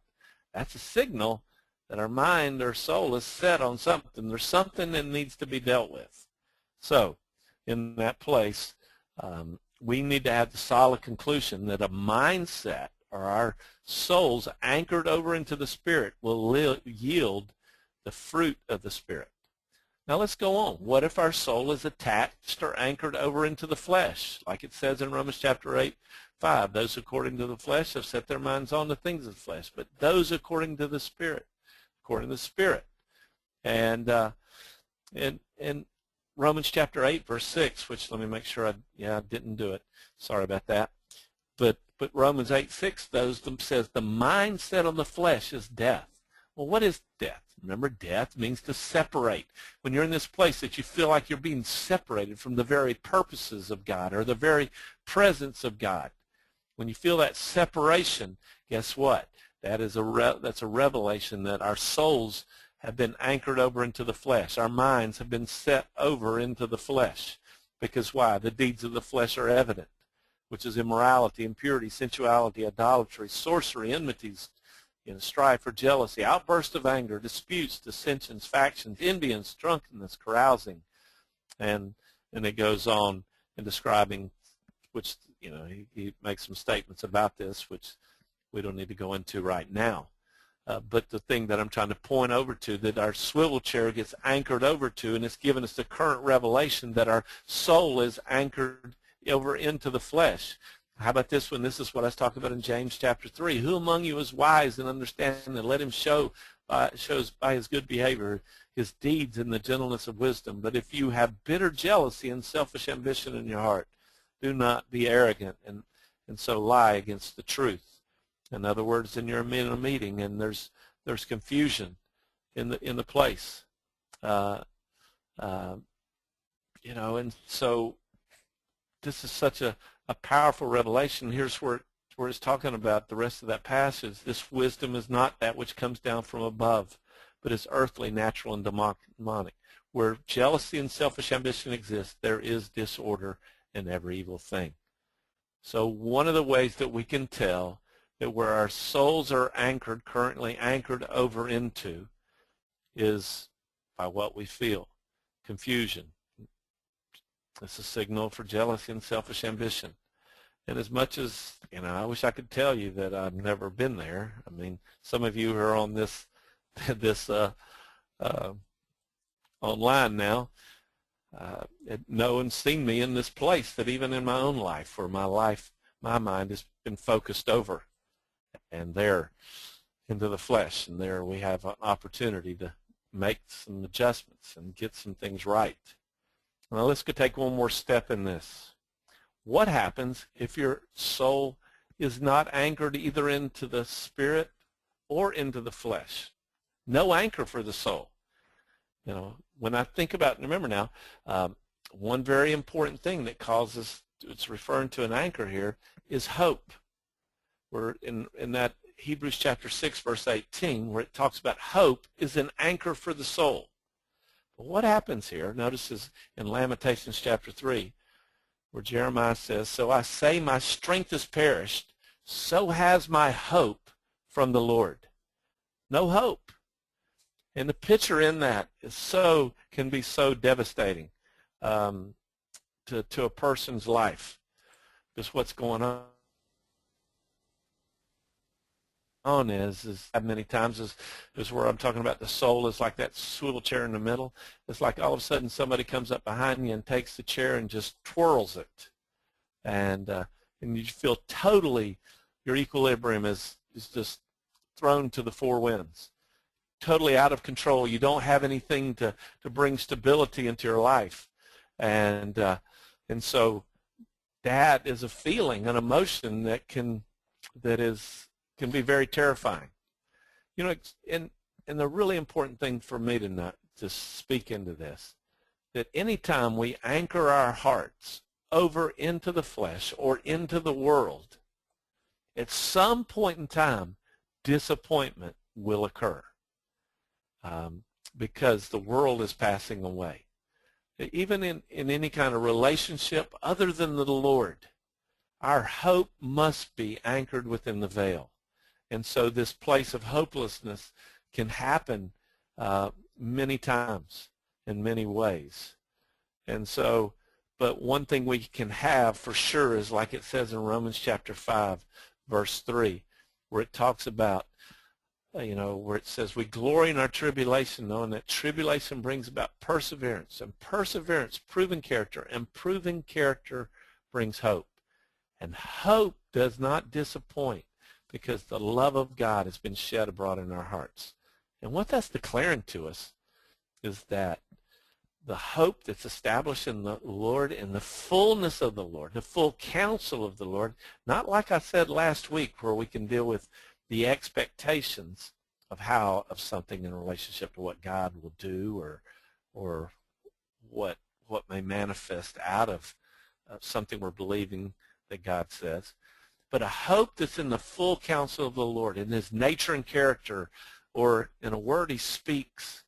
That's a signal that our mind or soul is set on something. There's something that needs to be dealt with. So in that place, we need to have the solid conclusion that a mindset or our souls anchored over into the Spirit will yield the fruit of the Spirit. Now let's go on. What if our soul is attached or anchored over into the flesh? Like it says in Romans chapter 8:5, those according to the flesh have set their minds on the things of the flesh, but those according to the Spirit. According to the Spirit. And in Romans chapter 8, verse 6, which let me make sure I didn't do it. Sorry about that. But Romans 8:6 says the mind set on the flesh is death. Well, what is death? Remember, death means to separate. When you're in this place that you feel like you're being separated from the very purposes of God or the very presence of God. When you feel that separation, guess what? That's a revelation that our souls have been anchored over into the flesh. Our minds have been set over into the flesh. Because why? The deeds of the flesh are evident, which is immorality, impurity, sensuality, idolatry, sorcery, enmities, strife or jealousy, outbursts of anger, disputes, dissensions, factions, envyings, drunkenness, carousing. And it goes on in describing, which, he makes some statements about this, which we don't need to go into right now. But the thing that I'm trying to point over to, that our swivel chair gets anchored over to, and it's given us the current revelation that our soul is anchored over into the flesh. How about this one? This is what I was talking about in James chapter 3. Who among you is wise and understanding, and let him shows by his good behavior his deeds in the gentleness of wisdom. But if you have bitter jealousy and selfish ambition in your heart, do not be arrogant and so lie against the truth. In other words, you're in a meeting and there's confusion in the place, and so this is such a powerful revelation. Here's where it's talking about the rest of that passage. This wisdom is not that which comes down from above, but is earthly, natural, and demonic. Where jealousy and selfish ambition exist, there is disorder in every evil thing. So one of the ways that we can tell that where our souls are currently anchored over into, is by what we feel. Confusion. It's a signal for jealousy and selfish ambition. And as much as, I wish I could tell you that I've never been there. I mean, some of you who are on this online now know and seen me in this place, that even in my own life, where my mind has been focused over and there into the flesh, and there we have an opportunity to make some adjustments and get some things right. Now let's go take one more step in this. What happens if your soul is not anchored either into the Spirit or into the flesh? No anchor for the soul. When I think about, remember now, one very important thing that causes, it's referring to an anchor here, is hope. We're in that Hebrews chapter 6, verse 18, where it talks about hope is an anchor for the soul. But what happens here, notice is in Lamentations chapter 3, where Jeremiah says, so I say my strength is perished, so has my hope from the Lord. No hope. And the picture in that can be so devastating to a person's life. Because what's going on is many times is where I'm talking about the soul is like that swivel chair in the middle. It's like all of a sudden somebody comes up behind you and takes the chair and just twirls it. And you feel totally, your equilibrium is just thrown to the four winds. Totally out of control. You don't have anything to bring stability into your life. And so that is a feeling, an emotion that can be very terrifying. You know, and the really important thing for me to speak into this, that anytime we anchor our hearts over into the flesh or into the world, at some point in time, disappointment will occur because the world is passing away. Even in any kind of relationship other than the Lord, our hope must be anchored within the veil. And so this place of hopelessness can happen many times in many ways. And so, but one thing we can have for sure is like it says in Romans chapter 5, verse 3, where it talks about, where it says, we glory in our tribulation, knowing that tribulation brings about perseverance, and perseverance, proven character, and proven character brings hope. And hope does not disappoint because the love of God has been shed abroad in our hearts. And what that's declaring to us is that the hope that's established in the Lord, in the fullness of the Lord, the full counsel of the Lord, not like I said last week where we can deal with the expectations of something in relationship to what God will do or what may manifest out of something we're believing that God says, but a hope that's in the full counsel of the Lord, in his nature and character, or in a word he speaks,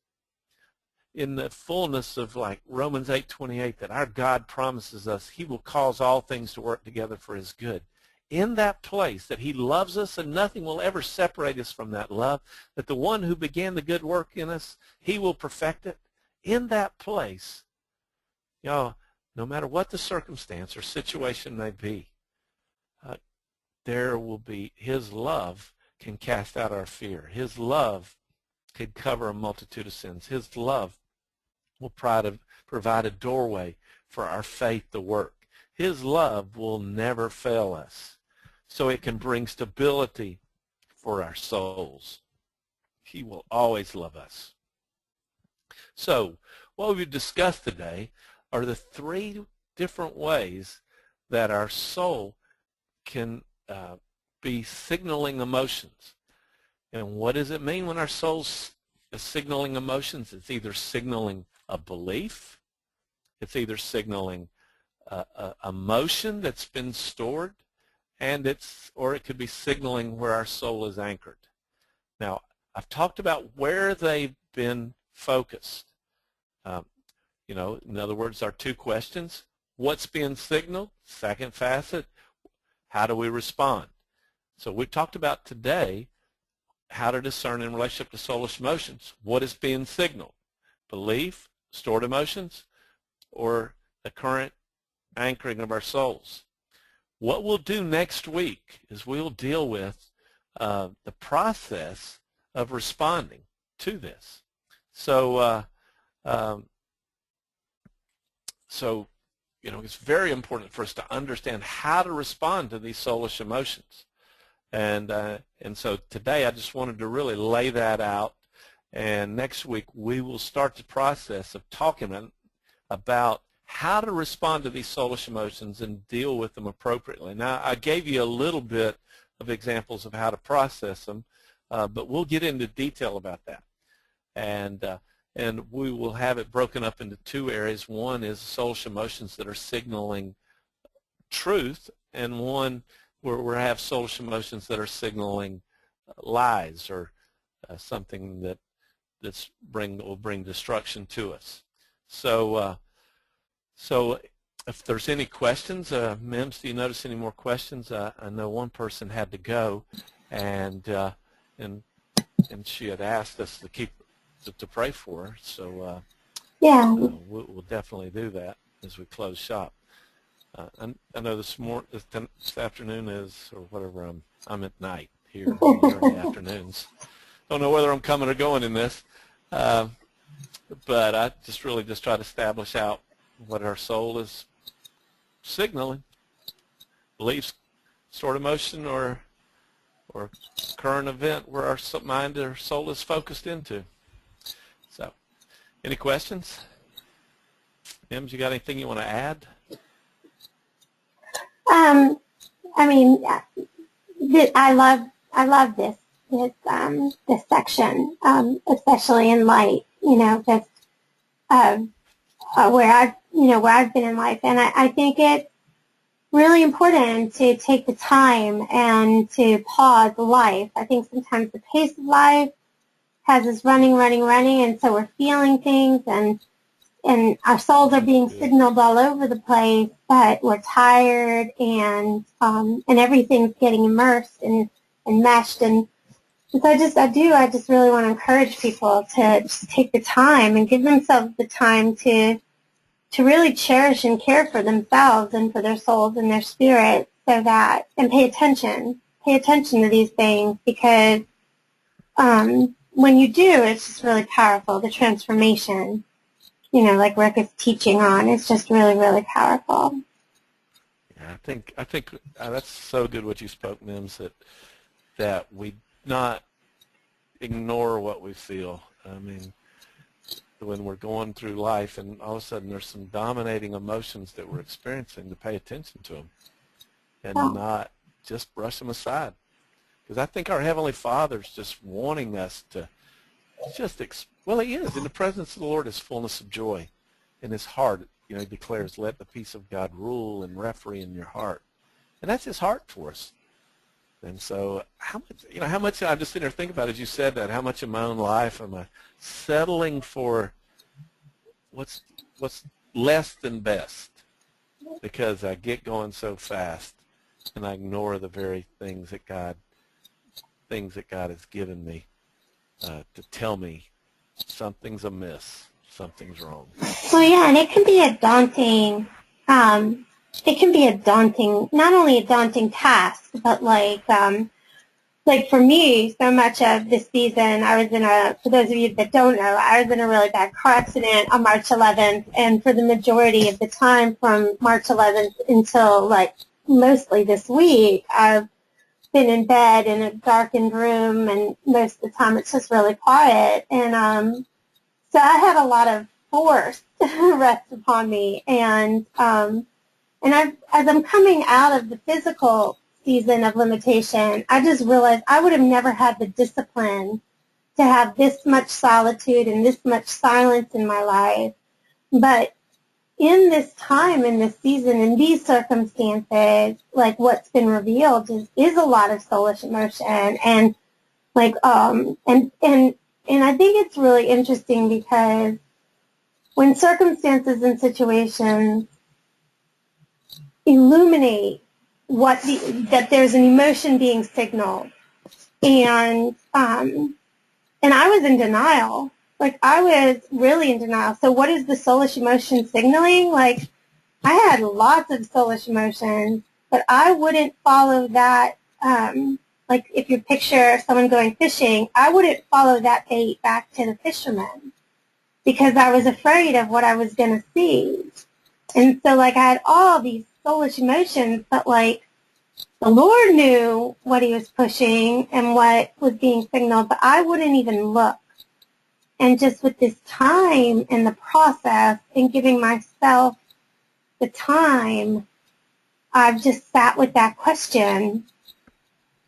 in the fullness of like Romans 8:28, that our God promises us he will cause all things to work together for his good. In that place, that he loves us and nothing will ever separate us from that love, that the one who began the good work in us, he will perfect it. In that place, no matter what the circumstance or situation may be, there will be, his love can cast out our fear. His love can cover a multitude of sins. His love will provide a doorway for our faith to work. His love will never fail us. So it can bring stability for our souls. He will always love us. So what we've discussed today are the three different ways that our soul can be signaling emotions. And what does it mean when our soul's signaling emotions? It's either signaling a belief, it's either signaling a emotion that's been stored, or it could be signaling where our soul is anchored. Now, I've talked about where they've been focused. In other words, our two questions: what's being signaled? Second facet, how do we respond? So we've talked about today how to discern in relationship to soulish emotions. What is being signaled? Belief, stored emotions, or the current anchoring of our souls? What we'll do next week is we'll deal with the process of responding to this. So it's very important for us to understand how to respond to these soulish emotions. And so today I just wanted to really lay that out. And next week we will start the process of talking about how to respond to these soulish emotions and deal with them appropriately. Now, I gave you a little bit of examples of how to process them, but we'll get into detail about that. And we will have it broken up into two areas. One is soulish emotions that are signaling truth, and one we have soulish emotions that are signaling lies or something that will bring destruction to us. So if there's any questions, Mims, do you notice any more questions? I know one person had to go, and she had asked us to to pray for her. So Yeah. we'll definitely do that as we close shop. I know this afternoon is, or whatever, I'm at night here. You're in the afternoons. Don't know whether I'm coming or going in this, but I really try to establish out what our soul is signaling, beliefs, stored emotion, or current event where our mind or soul is focused into. So, any questions? Mims, you got anything you want to add? I mean, I love this section, especially in light, just where I've been in life, and I think it's really important to take the time and to pause life. I think sometimes the pace of life has us running, and so we're feeling things, and our souls are being signaled all over the place, but we're tired, and everything's getting immersed and meshed, and so I just really want to encourage people to just take the time and give themselves the time to really cherish and care for themselves and for their souls and their spirits, and pay attention to these things, because when you do, it's just really powerful. The transformation, like Rick is teaching on, it's just really, really powerful. Yeah, I think that's so good what you spoke, Mims, that we not ignore what we feel. I mean, when we're going through life and all of a sudden there's some dominating emotions that we're experiencing, to pay attention to them and not just brush them aside. Because I think our Heavenly Father's just wanting us to well, He is. In the presence of the Lord is fullness of joy. In His heart, He declares, let the peace of God rule and referee in your heart. And that's His heart for us. And so how much I'm just sitting there thinking about, as you said that, how much in my own life am I settling for what's less than best, because I get going so fast and I ignore the very things that God has given me to tell me something's amiss, something's wrong. Well, yeah, and it can be a daunting, not only a daunting task, but like for me, so much of this season, for those of you that don't know, I was in a really bad car accident on March 11th, and for the majority of the time from March 11th until mostly this week, I've been in bed in a darkened room, and most of the time it's just really quiet, and so I had a lot of force rest upon me, and as I'm coming out of the physical season of limitation, I just realized I would have never had the discipline to have this much solitude and this much silence in my life. But in this time, in this season, in these circumstances, what's been revealed is a lot of soulish emotion, and and I think it's really interesting, because when circumstances and situations illuminate that there's an emotion being signaled, and I was in denial. I was really in denial. So what is the soulish emotion signaling? I had lots of soulish emotions, but I wouldn't follow that. If you picture someone going fishing, I wouldn't follow that bait back to the fisherman, because I was afraid of what I was going to see. And so I had all these soulish emotions, but the Lord knew what He was pushing and what was being signaled, but I wouldn't even look. And just with this time and the process and giving myself the time, I've just sat with that question.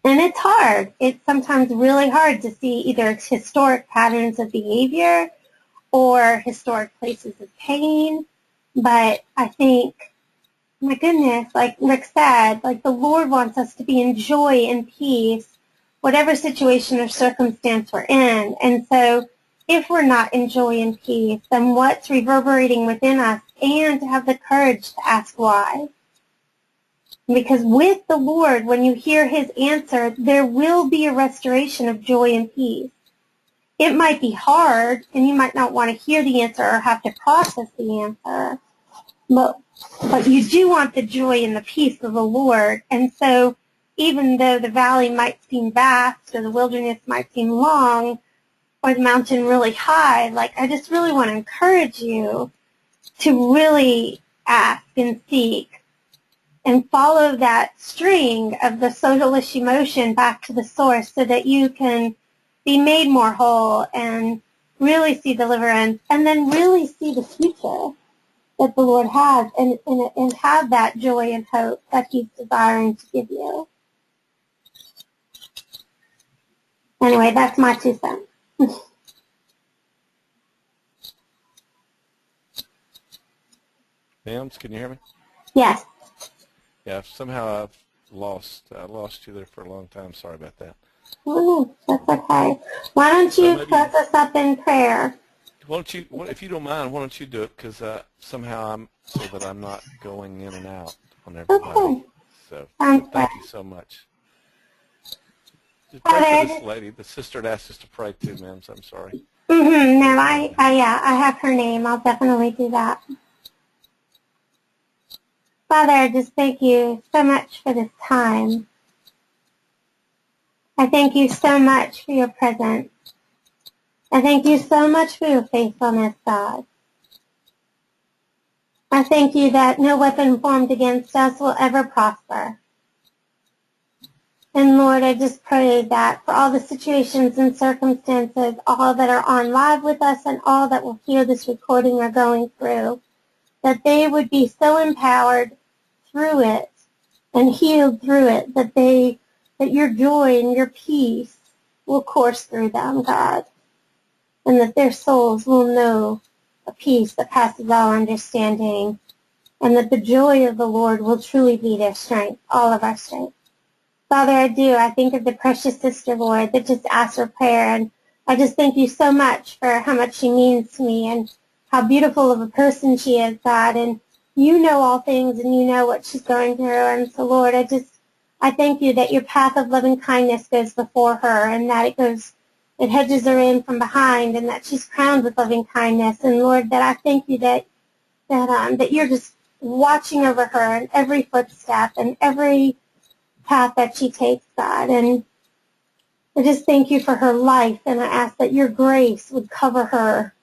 And it's hard. It's sometimes really hard to see either historic patterns of behavior or historic places of pain. But I think my goodness, like Rick said, like the Lord wants us to be in joy and peace, whatever situation or circumstance we're in. And so if we're not in joy and peace, then what's reverberating within us, and to have the courage to ask why. Because with the Lord, when you hear his answer, there will be a restoration of joy and peace. It might be hard, and you might not want to hear the answer or have to process the answer, but you do want the joy and the peace of the Lord. And so even though the valley might seem vast or the wilderness might seem long or the mountain really high, like I just really want to encourage you to really ask and seek and follow that string of the Soulish emotion back to the source so that you can be made more whole and really see deliverance and then really see the future that the Lord has and have that joy and hope that he's desiring to give you. Anyway, that's my 2 cents. Mims, can you hear me? Yes. Yeah, somehow I lost you there for a long time. Sorry about that. Oh, that's okay. Why don't you close us up in prayer? Why don't you, if you don't mind, why don't you do it? Because somehow so that I'm not going in and out on everybody. Okay. So Sounds thank good. you so much. Just Father, pray for this lady. The sister had asked us to pray too, Mims. I'm sorry. No, I have her name. I'll definitely do that. Father, I just thank you so much for this time. I thank you so much for your presence. I thank you so much for your faithfulness, God. I thank you that no weapon formed against us will ever prosper. And Lord, I just pray that for all the situations and circumstances, all that are on live with us and all that will hear this recording are going through, that they would be so empowered through it and healed through it, that your joy and your peace will course through them, God, and that their souls will know a peace that passes all understanding, and that the joy of the Lord will truly be their strength, all of our strength. Father, I think of the precious sister, Lord, that just asked for prayer, and I just thank you so much for how much she means to me and how beautiful of a person she is, God, and you know all things and you know what she's going through, and so, Lord, I thank you that your path of loving kindness goes before her and that it hedges her in from behind and that she's crowned with loving kindness, and Lord, that I thank you that you're just watching over her in every footstep and every path that she takes, God. And I just thank you for her life, and I ask that your grace would cover her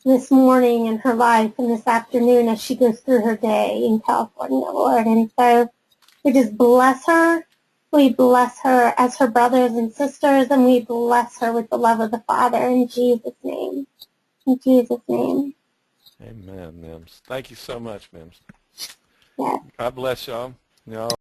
this morning in her life and this afternoon as she goes through her day in California, Lord. And so we just bless her. We bless her as her brothers and sisters, and we bless her with the love of the Father in Jesus' name. In Jesus' name. Amen, Mims. Thank you so much, Mims. Yes. God bless y'all. Y'all